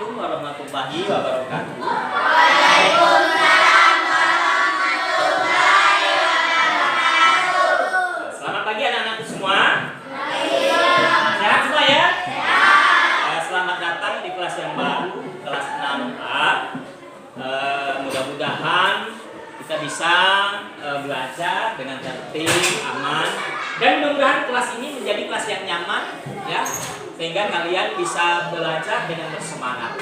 Assalamualaikum warahmatullahi wabarakatuh. Waalaikumsalam warahmatullahi wabarakatuh. Selamat pagi anak-anakku semua. Sehat semua ya? Selamat datang di kelas yang baru, kelas 6A. Mudah-mudahan kita bisa belajar dengan tertib, aman, dan mudah-mudahan kelas ini menjadi kelas yang nyaman, ya, sehingga kalian bisa belajar dengan bersemangat.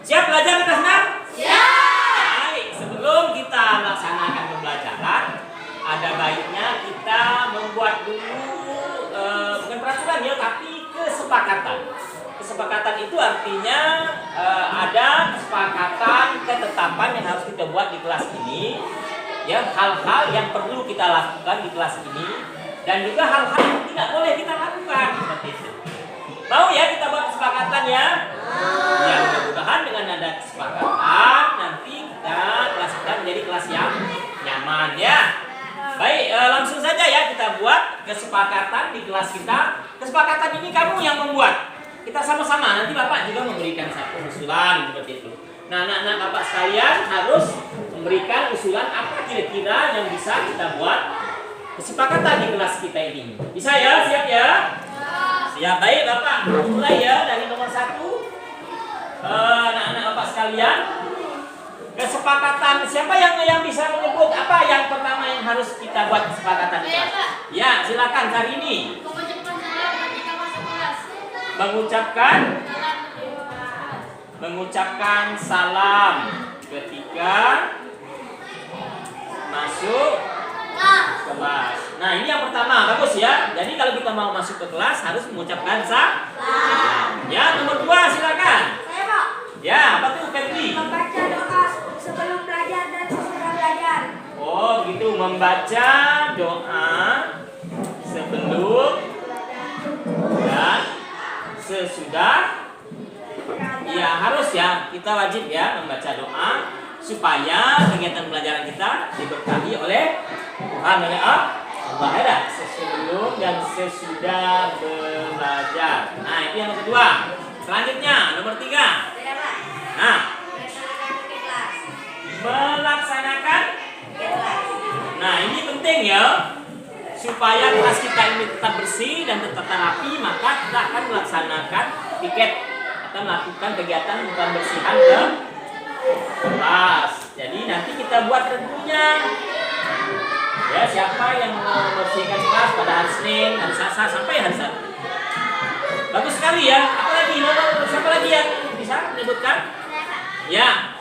Siap belajar di kelas 6? Siap. Baik, sebelum kita melaksanakan pembelajaran, ada baiknya kita membuat dulu bukan peraturan ya, tapi kesepakatan. Kesepakatan itu artinya ada kesepakatan, ketetapan yang harus kita buat di kelas ini, ya, hal-hal yang perlu kita lakukan di kelas ini, dan juga hal-hal yang tidak boleh kita lakukan seperti itu. Mau ya kita buat kesepakatan ya? Ya, mudah-mudahan dengan ada kesepakatan nanti kelas kita menjadi kelas yang nyaman ya. Baik, langsung saja ya kita buat kesepakatan di kelas kita. Kesepakatan ini kamu yang membuat. Kita sama-sama, nanti Bapak juga memberikan satu usulan seperti itu. Nah, anak-anak Bapak sekalian harus memberikan usulan apa kira-kira yang bisa kita buat kesepakatan di kelas kita ini. Bisa ya? Siap ya? Siap. Baik Bapak, mulai ya dari nomor 1. Anak-anak Bapak sekalian, kesepakatan, siapa yang bisa menyebut apa yang pertama yang harus kita buat kesepakatan di kelas? Ya, silakan hari ini. Mengucapkan salam ketika masuk kelas. Nah, ini yang pertama, bagus ya. Jadi kalau kita mau masuk ke kelas harus mengucapkan salam. Ya, nomor 2 silakan. Saya, Pak. Ya, apa tuh Febri? Membaca doa sebelum belajar dan sesudah belajar. Oh, gitu, membaca doa sebelum dan sesudah. Ya, harus ya, kita wajib ya membaca doa supaya kegiatan pelajaran kita diberkahi oleh Tuhan, oleh Allah ya, sebelum dan sesudah belajar. Nah, itu yang kedua. Selanjutnya nomor 3. Nah, melaksanakan. Nah, ini penting ya, supaya kelas kita ini tetap bersih dan tetap rapi, maka kita akan melaksanakan piket atau melakukan kegiatan pembersihan ke kelas. Jadi nanti kita buat tentunya ya, siapa yang membersihkan kelas pada hari Senin, hari Selasa sampai hari Sabtu. Bagus sekali ya. Apalagi siapa lagi yang bisa menyebutkan? Ya.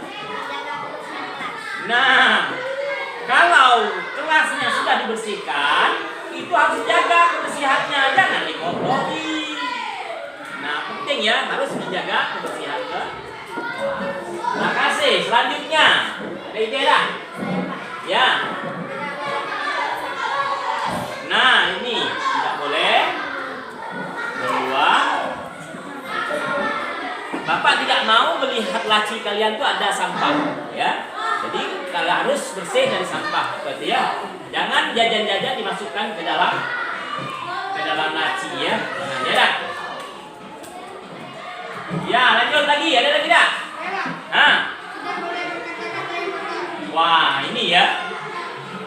Nah, kalau kelasnya sudah dibersihkan, itu harus jaga kebersihannya, jangan dikotori. Nah, penting ya, harus menjaga kebersihan ke. Terima kasih. Selanjutnya, ada ide dah? Ya. Nah, ini tidak boleh membuang. Bapak tidak mau melihat laci kalian tuh ada sampah, ya. Jadi kalian harus bersih dari sampah, berarti ya. Jangan jajan-jajan dimasukkan ke dalam laci ya. Nah, ya dah. Ya, lanjut lagi. Ada lagi dah? Nah. Wah, ini ya.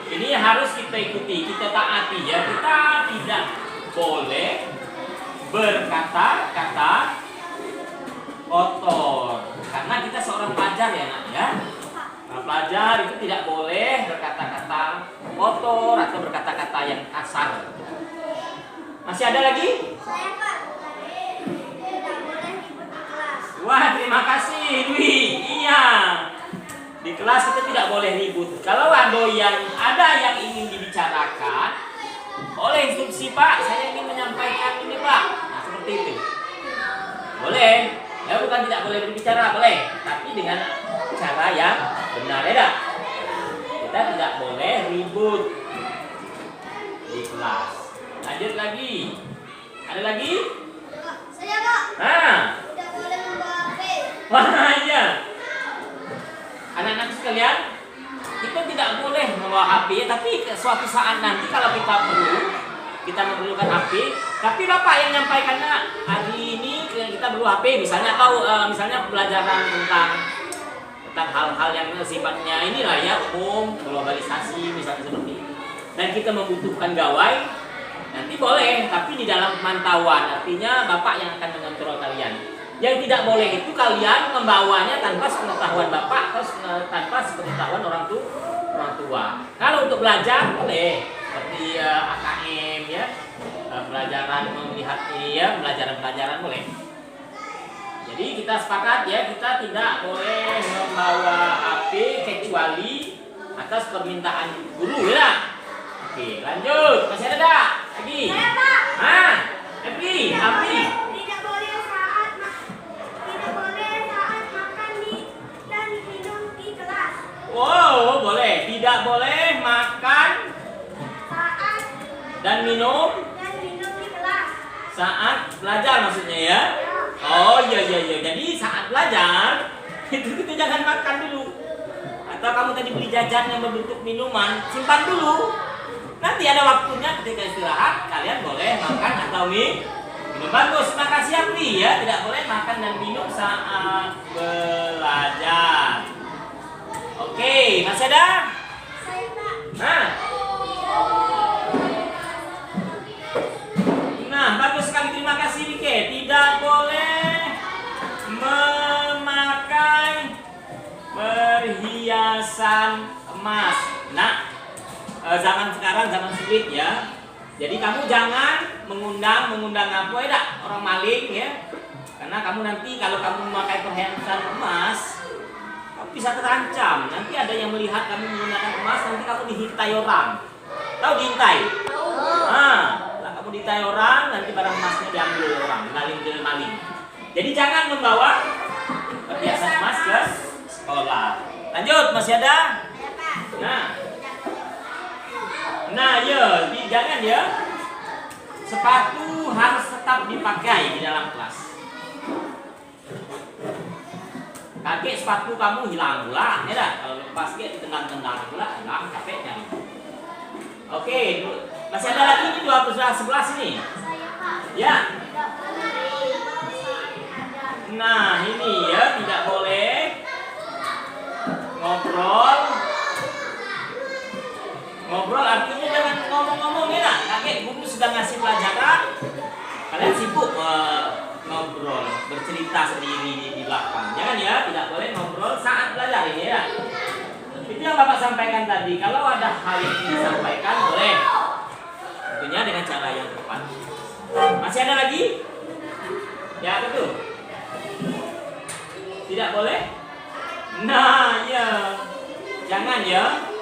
Ini harus kita ikuti, kita taati ya. Kita tidak boleh berkata-kata kotor. Karena kita seorang pelajar ya, Nak ya. Nah, pelajar itu tidak boleh berkata-kata kotor atau berkata-kata yang kasar. Masih ada lagi? Saya, Pak. Tidak boleh ribut di kelas. Wah, terima kasih Dwi. Iya. Di kelas kita tidak boleh ribut. Kalau ada yang ingin dibicarakan, oleh instruksi Pak, saya ingin menyampaikan ini Pak. Nah, seperti itu. Boleh. Ya, bukan tidak boleh berbicara, boleh. Tapi dengan cara yang benar ya. Kita tidak boleh ribut di kelas. Lanjut lagi. Ada lagi? Saya, Pak. Nah. Tidak boleh membawa HP. Wah, iya. Anak-anak sekalian, kita tidak boleh membawa HP, tapi suatu saat nanti kalau kita memerlukan HP, Tapi Bapak yang nyampaikannya hari ini kita perlu HP misalnya, atau misalnya pembelajaran tentang hal-hal yang sifatnya inilah ya, umum, globalisasi misalnya seperti itu. Dan kita membutuhkan gawai, nanti boleh, tapi di dalam pemantauan, artinya Bapak yang akan mengontrol kalian. Yang tidak boleh itu kalian membawanya tanpa sepengetahuan Bapak atau tanpa sepengetahuan orang tua. Kalau untuk belajar boleh, seperti AKM ya, pelajaran melihat ini ya, pelajaran boleh. Jadi kita sepakat ya, kita tidak boleh membawa HP kecuali atas permintaan guru ya. Oke, lanjut. Masih ada tak? Lagi? Saya, Pak. Api. Tidak boleh saat makan dan minum di kelas. Wow, boleh. Tidak boleh makan Saat dan minum di kelas. saat belajar maksudnya ya. Oh iya. Jadi saat belajar itu kita jangan makan dulu. Atau kamu tadi beli jajan yang berbentuk minuman, simpan dulu. Nanti ada waktunya ketika istirahat kalian boleh makan atau minum. Bagus, terima kasih Apri ya. Tidak boleh makan dan minum saat belajar. Oke, masih ada? Saya, Pak. Nah, bagus sekali, terima kasih Rike. Tidak boleh memakai perhiasan emas. Nah, zaman sekarang zaman sulit ya. Jadi kamu jangan mengundang apa ya, orang maling ya. Karena kamu nanti kalau kamu memakai perhiasan emas, kamu bisa terancam. Nanti ada yang melihat kamu menggunakan emas, nanti kamu dihintai orang. Tahu dihintai? Lah kamu dihintai orang, nanti barang emasnya diambil orang, maling. Jadi jangan membawa perhiasan emas ke sekolah. Lanjut, masih ada? Nah, ya, jangan ya. Sepatu harus tetap dipakai di dalam kelas. Kakek sepatu kamu hilang pula, ya dah. Kalau lepas dia ditendang-tendang pula, hilang capek nyari. Oke, masih ada lagi ini 11 ini. Ya. Nah, ini ya, tidak boleh ngobrol artinya jangan ngomong-ngomong ya nak. Kakek guru sudah ngasih pelajaran, kalian sibuk ngobrol, bercerita sendiri di belakang. Jangan ya, tidak boleh ngobrol saat belajar ini ya. Itu yang Bapak sampaikan tadi. Kalau ada hal yang ingin disampaikan boleh, tentunya dengan cara yang tepat. Masih ada lagi? Ya betul. Tidak boleh? Nah ya, jangan ya.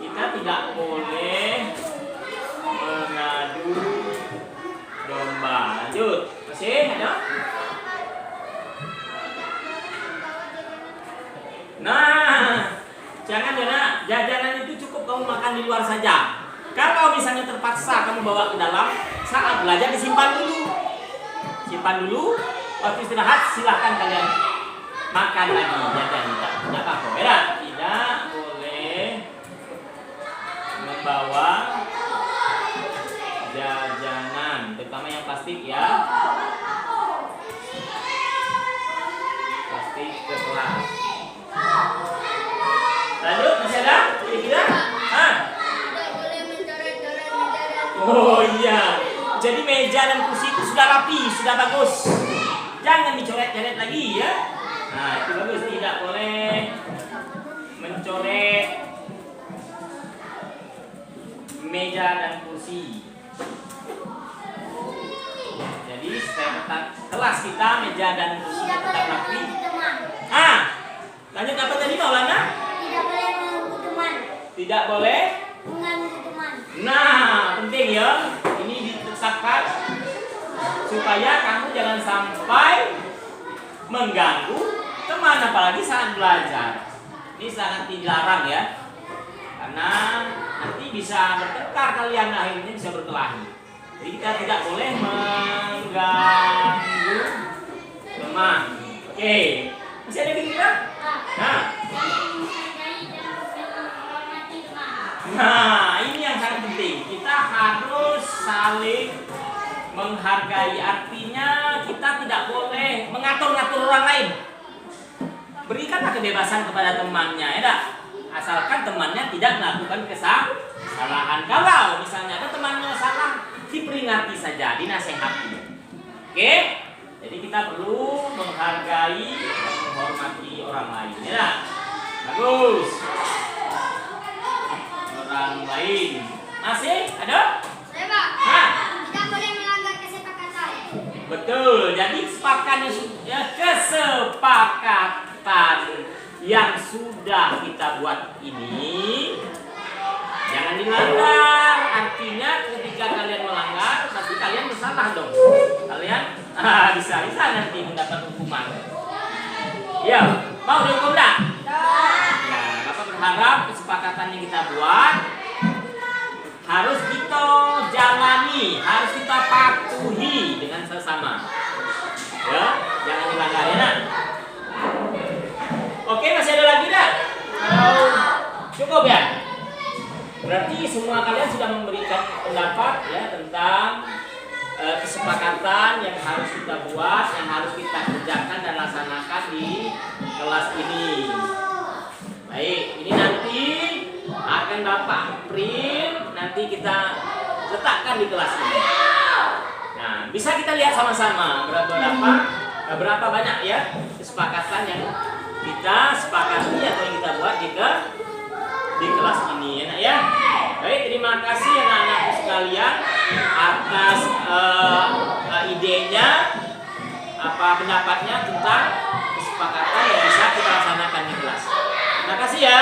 Kita tidak boleh mengadu domba. Lanjut. Masih ada? Nah, jangan ya nak. Jajanan itu cukup kamu makan di luar saja. Kalau misalnya terpaksa kamu bawa ke dalam, saat belajar disimpan dulu. Simpan dulu. Waktu istirahat silahkan kalian makan lagi. Jajan tidak apa-apa. Ya, tidak boleh membawa jajanan, terutama yang plastik ya. Plastik ke kelas. Lanjut, masih ada? Kira-kira? Tidak boleh mencoret-coret meja dan Oh iya. Jadi meja dan kursi itu sudah rapi, sudah bagus. Jangan dicoret-coret lagi ya. Nah, itu bagus. Tidak boleh mencoret meja dan kursi. Jadi setiap kelas kita meja dan kursi tidak boleh tetap rapi. mengganggu teman. Lanjut apa tadi Maulana? Tidak boleh mengganggu teman. Tidak boleh. Mengganggu teman. Nah, penting ya. Ini ditetapkan supaya kamu jangan sampai mengganggu teman, apalagi saat belajar. Ini sangat dilarang ya. Karena nanti bisa bertengkar kalian, akhirnya bisa berkelahi. Jadi kita tidak boleh mengganggu teman. Oke, masih ada kira-kira? Nah, ini yang sangat penting. Kita harus saling Menghargai artinya kita tidak boleh mengatur-ngatur orang lain. Berikanlah kebebasan kepada temannya, ya tak? Asalkan temannya tidak melakukan kesalahan. Kalau misalnya ada temannya salah, diperingati saja, dinasehati. Oke? Jadi kita perlu menghargai dan menghormati orang lain, ya tak? Bagus. Orang lain masih ada? Saya, Pak. Hah? Tidak boleh melanggar kesepakatan. Betul. Jadi kesepakatan yang sudah kita buat ini jangan dilanggar. Artinya ketika kalian melanggar, pasti kalian bersalah dong. Kalian bisa nanti mendapat hukuman. Ya, mau dihukum enggak? Ya, Bapak berharap kesepakatan yang kita buat harus kita jalani, harus kita patuhi dengan sesama. Ya, jangan dilanggar ya, nak. Oke, masih ada lagi enggak? Cukup ya? Berarti semua kalian sudah memberikan pendapat ya tentang kesepakatan yang harus kita buat, yang harus kita kerjakan dan laksanakan di kelas ini. Baik, ini nanti akan Bapak print, nanti kita letakkan di kelas ini. Nah, bisa kita lihat sama-sama berapa banyak ya kesepakatan yang kita sepakati atau yang kita buat di kelas ini, enak ya. Baik, terima kasih anak-anakku sekalian atas idenya, apa pendapatnya tentang kesepakatan yang bisa kita laksanakan di kelas. Terima kasih ya.